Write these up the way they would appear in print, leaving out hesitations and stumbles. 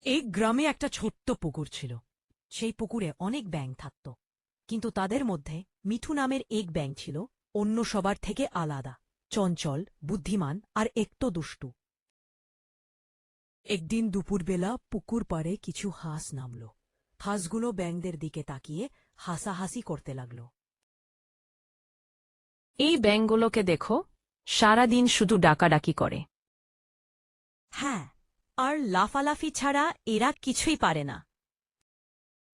এই গ্রামে একটা ছোট্ট পুকুর ছিল। সেই পুকুরে অনেক ব্যাঙ থাকত, কিন্তু তাদের মধ্যে মিঠু নামের এক ব্যাঙ ছিল অন্য সবার থেকে আলাদা, চঞ্চল, বুদ্ধিমান আর একটু দুষ্টু। একদিন দুপুরবেলা পুকুর পাড়ে কিছু হাঁস নামল। হাঁসগুলো ব্যাঙদের দিকে তাকিয়ে হাসাহাসি করতে লাগল। এই ব্যাঙগুলোকে দেখো, সারাদিন শুধু ডাকাডাকি করে। হ্যাঁ, আর লাফালাফি ছাড়া এরা কিছুই পারে না।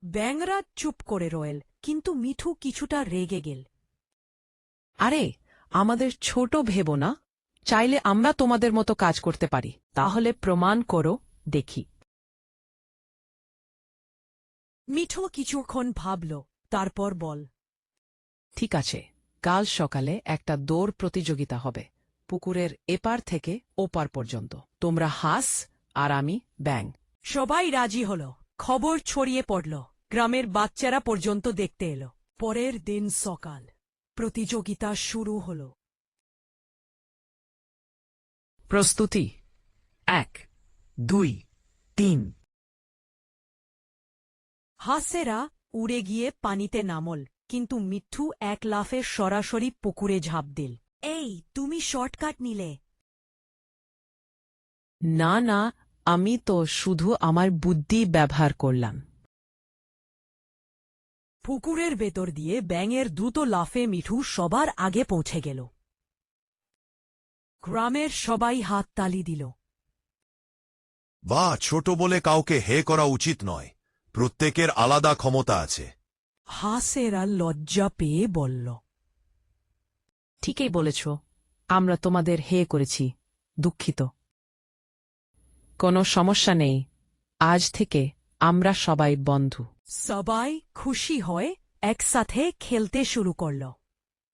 ব্যাঙরা চুপ করে রয়েল, কিন্তু মিঠু কিছুটা রেগে গেল। আরে, আমাদের ছোট ভেবো না, চাইলে আমরা তোমাদের মতো কাজ করতে পারি। তাহলে প্রমাণ করো, দেখি। মিঠু কিছুক্ষণ ভাবল, তারপর বল। ঠিক আছে, কাল সকালে একটা দৌড় প্রতিযোগিতা হবে, পুকুরের এপার থেকে ওপার পর্যন্ত। তোমরা হাঁস আর আমি ব্যাঙ। সবাই রাজি হল। খবর ছড়িয়ে পড়ল, গ্রামের বাচ্চারা পর্যন্ত দেখতে এলো। পরের দিন সকাল, প্রতিযোগিতা শুরু হল। প্রস্তুতি 1, 2, 3। হাঁসেরা উড়ে গিয়ে পানিতে নামল, কিন্তু মিঠু এক লাফে সরাসরি পুকুরে ঝাঁপ দিল। এই, তুমি শর্টকাট নিলে। না না, আমি তো শুধু আমার বুদ্ধি ব্যবহার করলাম। পুকুরের ভেতর দিয়ে ব্যাঙের দ্রুত লাফে মিঠু সবার আগে পৌঁছে গেল। গ্রামের সবাই হাততালি দিল। বাহ, ছোট বলে কাউকে হে করা উচিত নয়। প্রত্যেকের আলাদা ক্ষমতা আছে। হাঁসেরা লজ্জা পেয়ে বলল। ঠিকই বলেছ, আমরা তোমাদের হে করেছি, দুঃখিত। কোনো সমস্যা নেই, আজ থেকে আমরা সবাই বন্ধু। সবাই খুশি হয়ে একসাথে খেলতে শুরু করল।